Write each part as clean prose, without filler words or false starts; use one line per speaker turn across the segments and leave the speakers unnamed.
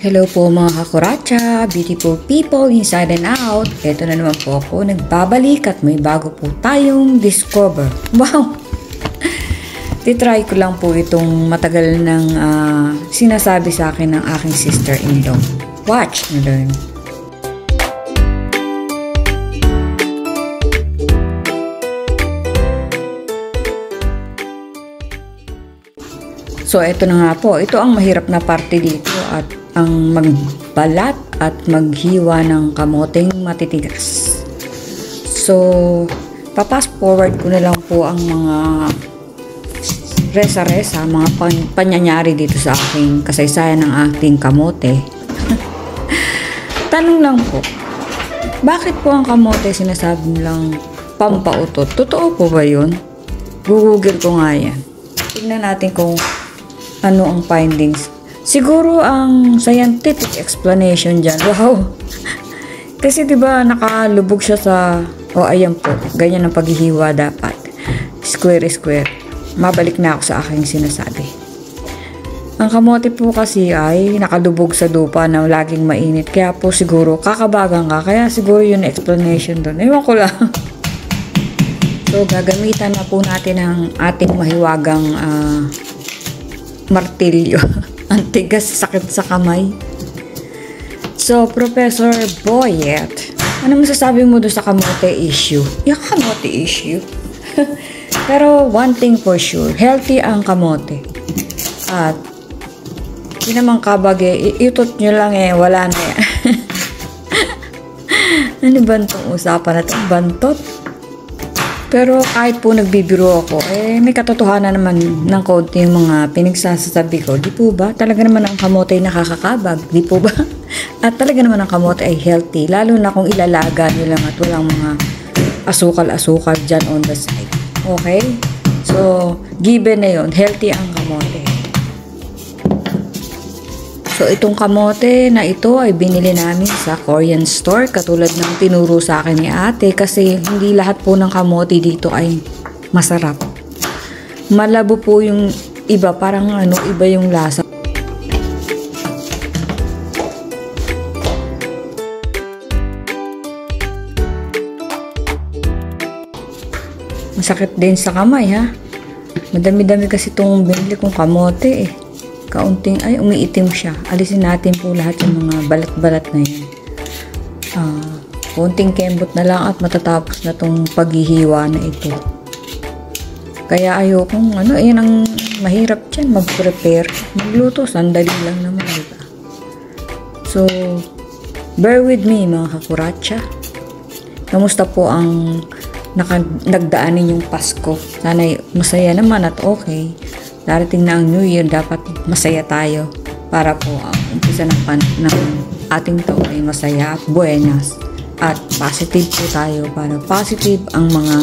Hello po mga kakuracha, beautiful people inside and out. Ito na naman po ako, nagbabalik at may bago po tayong discover. Wow! Titry ko lang po itong matagal ng sinasabi sa akin ng aking sister-in-law. Watch and learn. So ito na nga po, ito ang mahirap na parte dito at ang magbalat at maghiwa ng kamoteng matitigas. So, papas forward ko na lang po ang mga resa-resa, mga panyanyari dito sa aking kasaysayan ng ating kamote. Tanong lang po, bakit po ang kamote sinasabi lang pampautot? Totoo po ba yun? Google ko nga yan. Tignan natin kung ano ang findings. Siguro ang scientific explanation dyan. Wow! Kasi diba nakalubog siya sa ayan po, ganyan ang paghihiwa dapat. Square. Mabalik na ako sa aking sinasabi. Ang kamote po kasi ay nakalubog sa lupa na laging mainit. Kaya po siguro kakabagan ka. Kaya siguro yun explanation doon. Ewan ko lang. So gagamitan na po natin ang ating mahiwagang martilyo. Ang tigas, sakit sa kamay. So, Professor Boyet, ano masasabi mo doon sa kamote issue? Yung kamote issue? Pero, one thing for sure, healthy ang kamote. At, di naman kabag itot nyo lang wala na yan. Ano ba itong usapan na itong bantot? Pero kahit po nagbibiro ako, may katotohanan naman ng konti yung mga pinagsasabi ko. Di po ba? Talaga naman ang kamote ay nakakakabag. Di po ba? At talaga naman ang kamote ay healthy. Lalo na kung ilalaga nyo lang at walang mga asukal-asukal dyan on the side. Okay? So, given na yun, healthy ang kamote. So, itong kamote na ito ay binili namin sa Korean store katulad ng tinuro sa akin ni ate kasi hindi lahat po ng kamote dito ay masarap. Malabo po yung iba, parang iba yung lasa. Masakit din sa kamay ha. Madami-dami kasi itong binili kong kamote kaunting umiitim siya. Alisin natin po lahat yung mga balat-balat na yan. Kaunting kembot na lang at matatapos na tong paghihiwa na ito. Kaya ayokong yan ang mahirap dyan, mag-prepare. Magluto, sandali lang naman, diba? So, bear with me mga kakuracha. Kamusta po ang nagdaanin yung Pasko? Sana masaya naman at okay. Darating na ang New Year, dapat masaya tayo para po ang umpisa ng ating taon ay masaya at buenas at positive po tayo para positive ang mga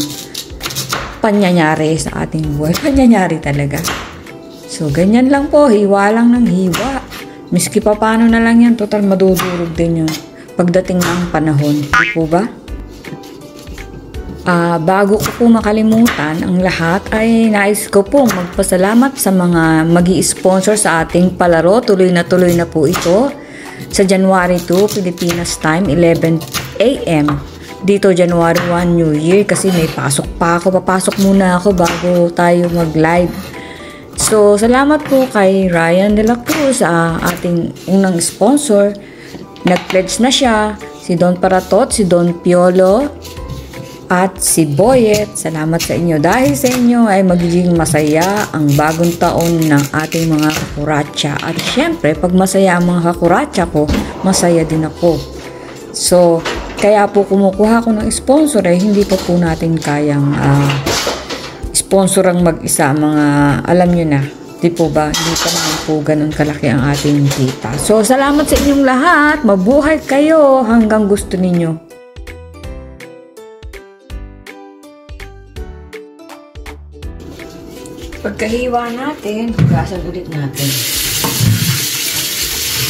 panyanyari sa ating buhay. Panyanyari talaga. So, ganyan lang po. Hiwa lang ng hiwa. Miski pa paano na lang yan, total madudurog din yun pagdating ng panahon. Di po ba? Bago ko po makalimutan ang lahat ay nais ko pong magpasalamat sa mga magi-sponsor sa ating palaro. Tuloy na po ito sa January 2 Pilipinas time 11 AM. Dito January 1 New Year kasi may pasok pa ako. Papasok muna ako bago tayo mag-live. So salamat po kay Ryan De La Cruz, ating unang sponsor. Nag-pledge na siya. Si Don Paratot, si Don Piolo, at si Boyet. Salamat sa inyo. Dahil sa inyo ay magiging masaya ang bagong taon ng ating mga kakuracha. At syempre, pag masaya ang mga kakuracha ko, masaya din ako. So, kaya po kumukuha ko ng sponsor hindi pa po natin kayang sponsor ang mag-isa. Mga alam nyo na, di po ba? Hindi pa naman po ganun kalaki ang ating kita. So, salamat sa inyong lahat. Mabuhay kayo hanggang gusto ninyo. Pagkahiwa natin, hugasan ulit natin.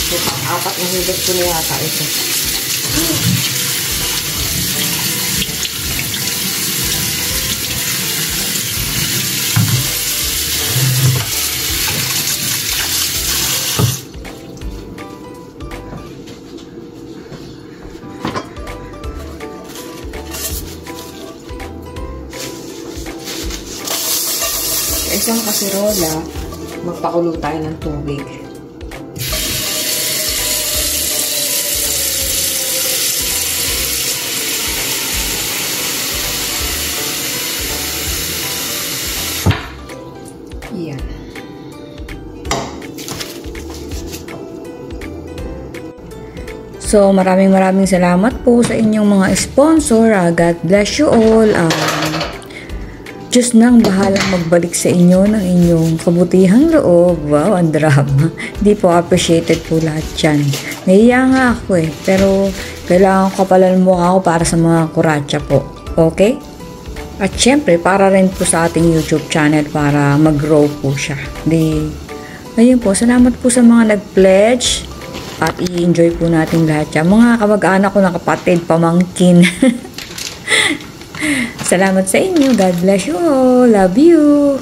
So, apat na hugas ko na yata ito. isang kasirola, magpakulo tayo ng tubig. Yan. So, maraming salamat po sa inyong mga sponsor. God bless you all. Diyos nang bahalang magbalik sa inyo ng inyong kabutihang loob. Wow, ang drama. Di po appreciated po lahat yan. Nahiya nga ako eh. Pero, kailangan ko kapalan mo ako para sa mga kuratsa po. Okay? At syempre, para rin po sa ating YouTube channel para mag-grow po siya. Ayun po, salamat po sa mga nag-pledge. At i-enjoy po natin lahat yan. Mga kamag-anak ko na kapatid, pamangkin. Salamat sa inyo. God bless you all. Love you.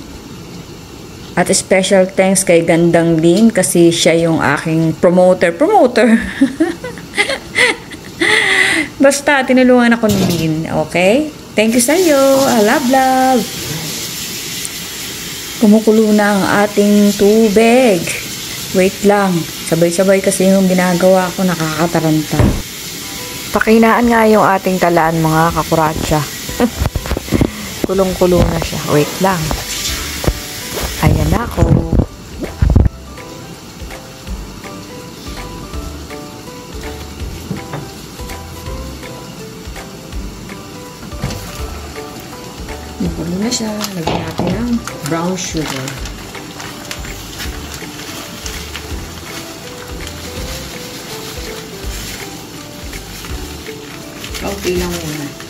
At special thanks kay Gandang Lin kasi siya yung aking promoter. Basta, tinulungan ako ni Lin. Okay? Thank you sa iyo. Love. Kumukulo na ang ating tubig. Wait lang. Sabay-sabay kasi yung ginagawa ko, nakakataranta. Pakinaan nga yung ating talaan, mga kakuratsa. Kulong-kulo na siya. Wait lang. Ayan na ako. Kulo na siya. Lagyan natin ng brown sugar. Okay lang muna.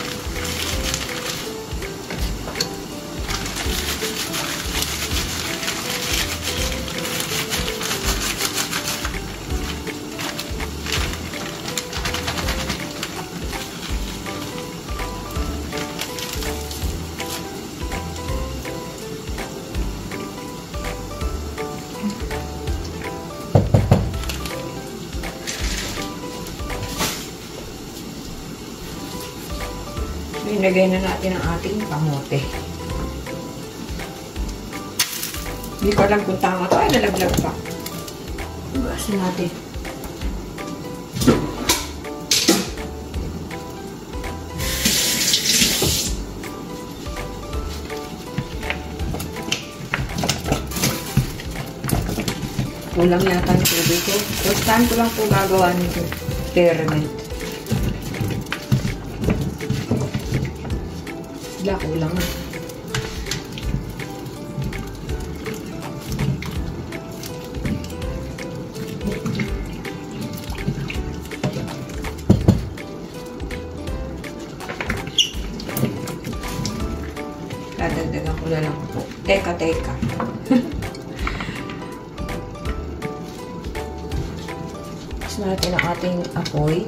Ilagay na natin ang ating kamote. Hindi ko alam kung tama ito. Ay, nalaglag pa. Ibasin natin. Kulang yata yung tubig ko. First time ko lang po gagawa nito. Experiment. Kulang na. Dadagdagan ko na lang po. Teka. Tapos natin ang ating apoy.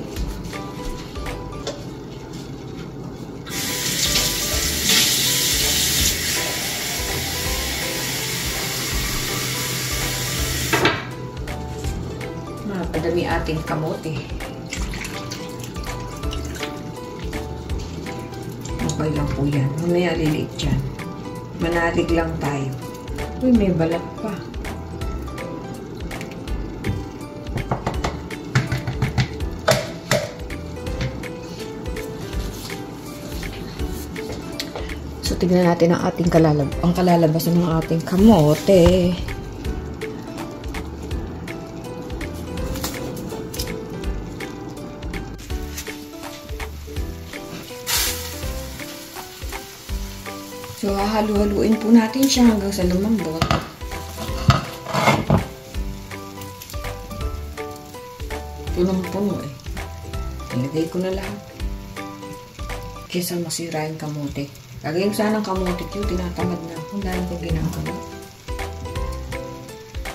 Padami ating kamote. Okay lang po yan. Mamaya lilit dyan. Manalig lang tayo. Uy, may balat pa. So, tignan natin ang ating kalalabasan ng ating kamote. So, hahalu-haluin po natin siya hanggang sa lumambot. Punong-puno eh. Ilagay ko na lahat. Kesa masira yung kamote. Lagay ko sana ng kamote yun, tinatamad na. Kung dahil ko ginagawa.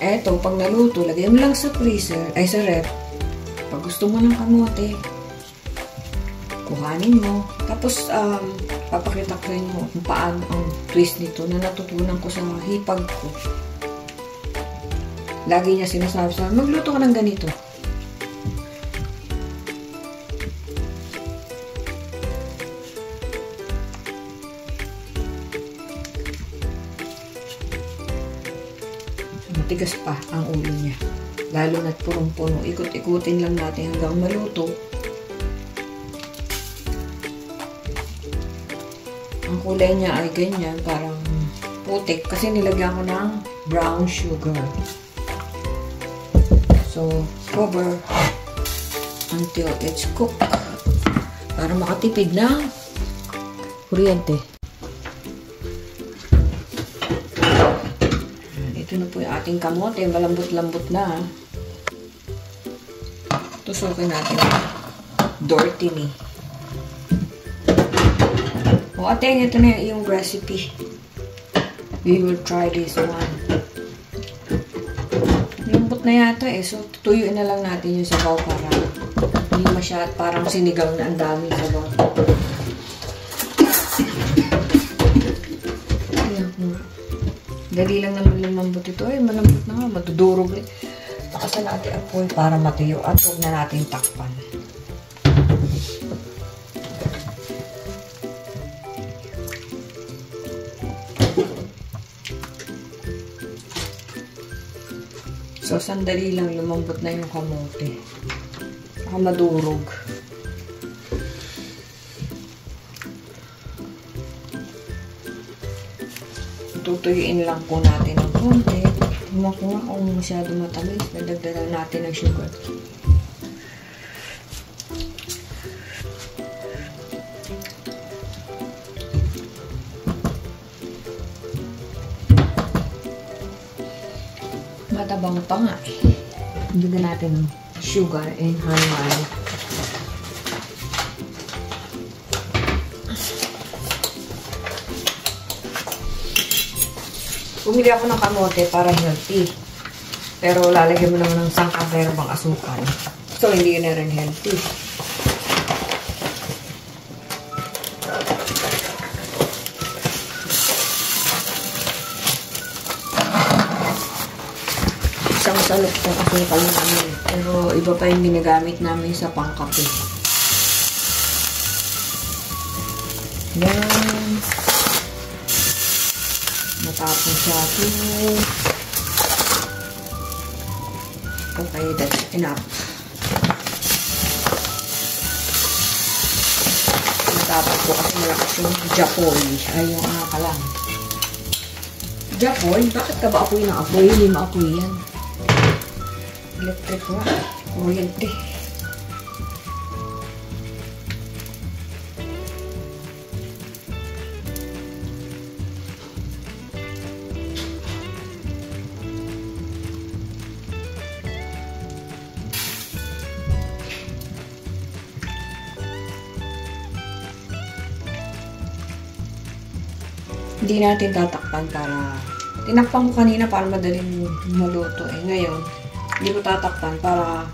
Eto, pag naluto, lagay mo lang sa freezer, ay sa ref. Pag gusto mo ng kamote, kuhanin mo. Tapos, papakita ko rin mo kung paano ang twist nito na natutunan ko sa hipag ko. Lagi niya sinasabi sa akin, magluto ka ng ganito. matigas pa ang ulo niya. Lalo na't punong-puno. Ikot-ikutin lang natin hanggang maluto. Ang kulay niya ay ganyan, parang putik. Kasi nilagyan ko ng brown sugar. So, cover until it's cooked. Para makatipid ng kuryente. Ito na po yung ating kamote. Malambot-lambot na. Tusukin natin. Dirty ni. O ate, ito na yung recipe. We will try this one. Lambot na yata eh. So, tutuyuin na lang natin yung sabaw para hindi masyad parang sinigaw na ang daming sabaw. Dali lang naman lumambot ito. Eh, malambot na nga. Matudurog. Takasan natin apoy para matuyo at huwag na natin takpan. So, sandali lang lumambot na yung kamote. Baka madurog. Tutuyuin lang po natin ng konti. Huwag ko nga kung masyado matamis. Nadagdagan natin ng sugar. Matabang pa nga eh. Dagdagan natin ng sugar and honey. Bumili ako ng kamote para healthy. Pero lalagyan mo naman ng sangkaberbang asukal. So, hindi na rin healthy. Isang salok ng asukal namin. Pero iba pa yung ginagamit namin sa pangkape. Yan. Matapos siya. Okay, that's enough. Matapos ko kasi malakas yung japoy. Ay, yung kalang. Japoy? Bakit ka ba apoy ng apoy? Hindi maapoy yan. Electric wa. Kuryente. Hindi natin tatakpan para tinakpan ko kanina para madaling maluto eh. Ngayon, hindi ko tatakpan para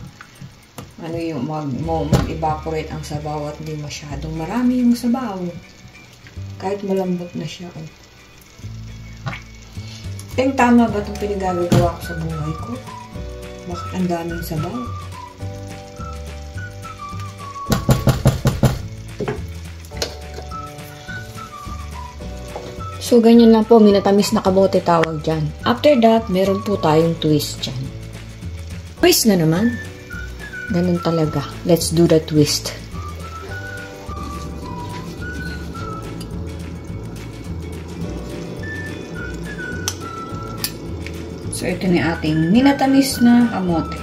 ano yung mag-evaporate ang sabaw at hindi masyadong marami yung sabaw. Kahit malambot na siya. Tama ba itong pinagagawa ko sa buhay ko? Bakit ang daming sabaw? So, ganyan lang po. Minatamis na kamote tawag dyan. After that, meron po tayong twist dyan. Twist na naman. Ganun talaga. Let's do the twist. So, ito na ating minatamis na kamote.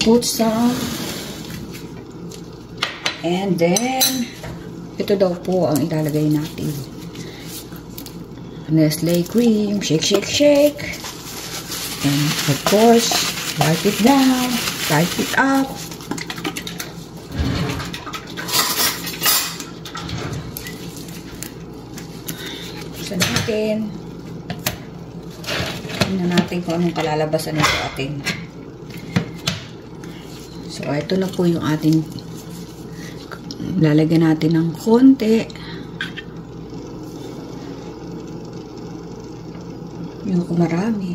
Put some. And then, ito daw po ang ilalagay natin. Nestle cream. Shake, shake, shake. And of course, wipe it down. Wipe it up. Buksan natin. Tingnan natin kung anong kalalabasan nito ating. So, ito na po yung ating lalagyan natin ng konti. Yung marami.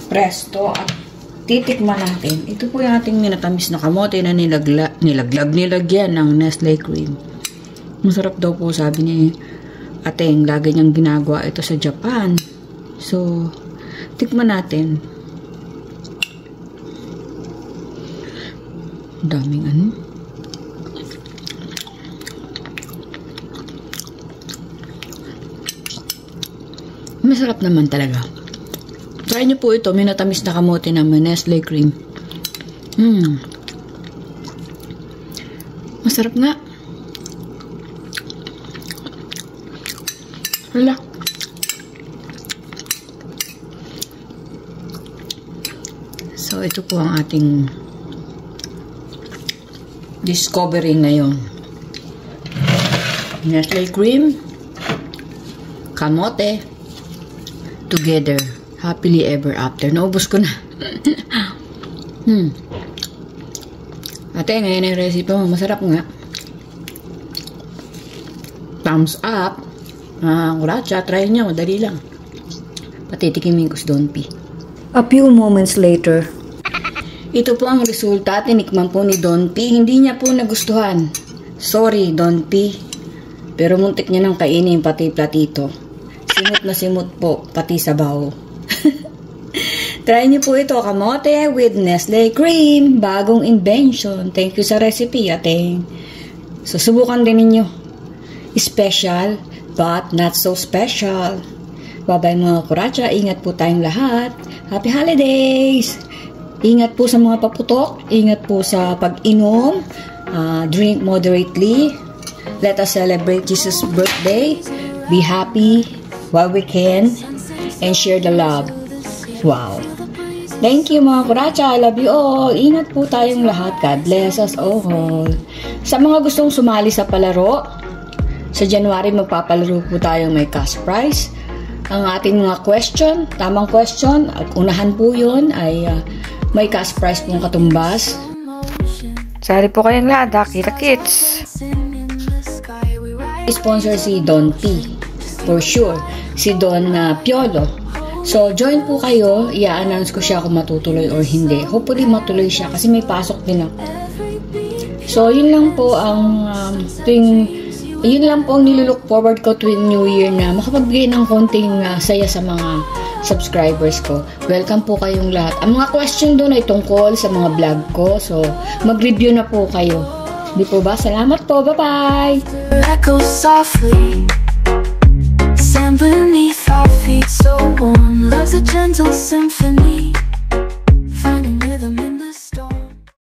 Presto at titikman natin. Ito po yung ating minatamis na kamote na nilagyan ng Nestle cream. Masarap daw po, sabi ni Ateng. Lagi niyang ginagawa ito sa Japan. So, tikman natin. Daming ano. Masarap naman talaga. Try nyo po ito. Minatamis na kamote na may Nestle cream. Masarap nga. Wala. So, ito po ang ating discovery ngayon. Nestle cream, kamote, together. Happily ever after. Naubos ko na. Ate, ngayon yung recipe mo. Masarap nga. Thumbs up. Kuracha, try nyo. Dali lang. Patitikimin ko si Don P. A few moments later. Ito po ang resulta. Tinikman po ni Don P. Hindi niya po nagustuhan. Sorry, Don P. Pero muntik niya nang kainin pati platito. Simot na simot po, pati sabaw. Try niyo po ito, kamote with Nestle cream. Bagong invention. Thank you sa recipe, ate. Susubukan din ninyo. Special, but not so special. Bye-bye mga kuracha. Ingat po tayong lahat. Happy holidays! Ingat po sa mga paputok. Ingat po sa pag-inom. Drink moderately. Let us celebrate Jesus' birthday. Be happy while we can. And share the love. Wow. Thank you mga kuracha. I love you all. Ingat po tayong lahat. God bless us all. Sa mga gustong sumali sa palaro, sa January magpapalaro po tayong may cash prize. Ang ating mga question, tamang question, at unahan po yun ay may cash prize pong katumbas.
Sari po kayong lahat, Kita Kids.
Sponsor si Don P. For sure. Si Don Piolo. So, join po kayo. I-announce ko siya kung matutuloy or hindi. Hopefully, matuloy siya kasi may pasok din ako. So, yun lang po ang yun lang po ang nilulook forward ko tuwing New Year na makapagbigay ng konting saya sa mga subscribers ko. Welcome po kayong lahat. Ang mga question doon ay tungkol sa mga vlog ko. So, mag-review na po kayo. Di po ba? Salamat po. Bye-bye! Sand beneath our feet, so warm, love's a gentle symphony.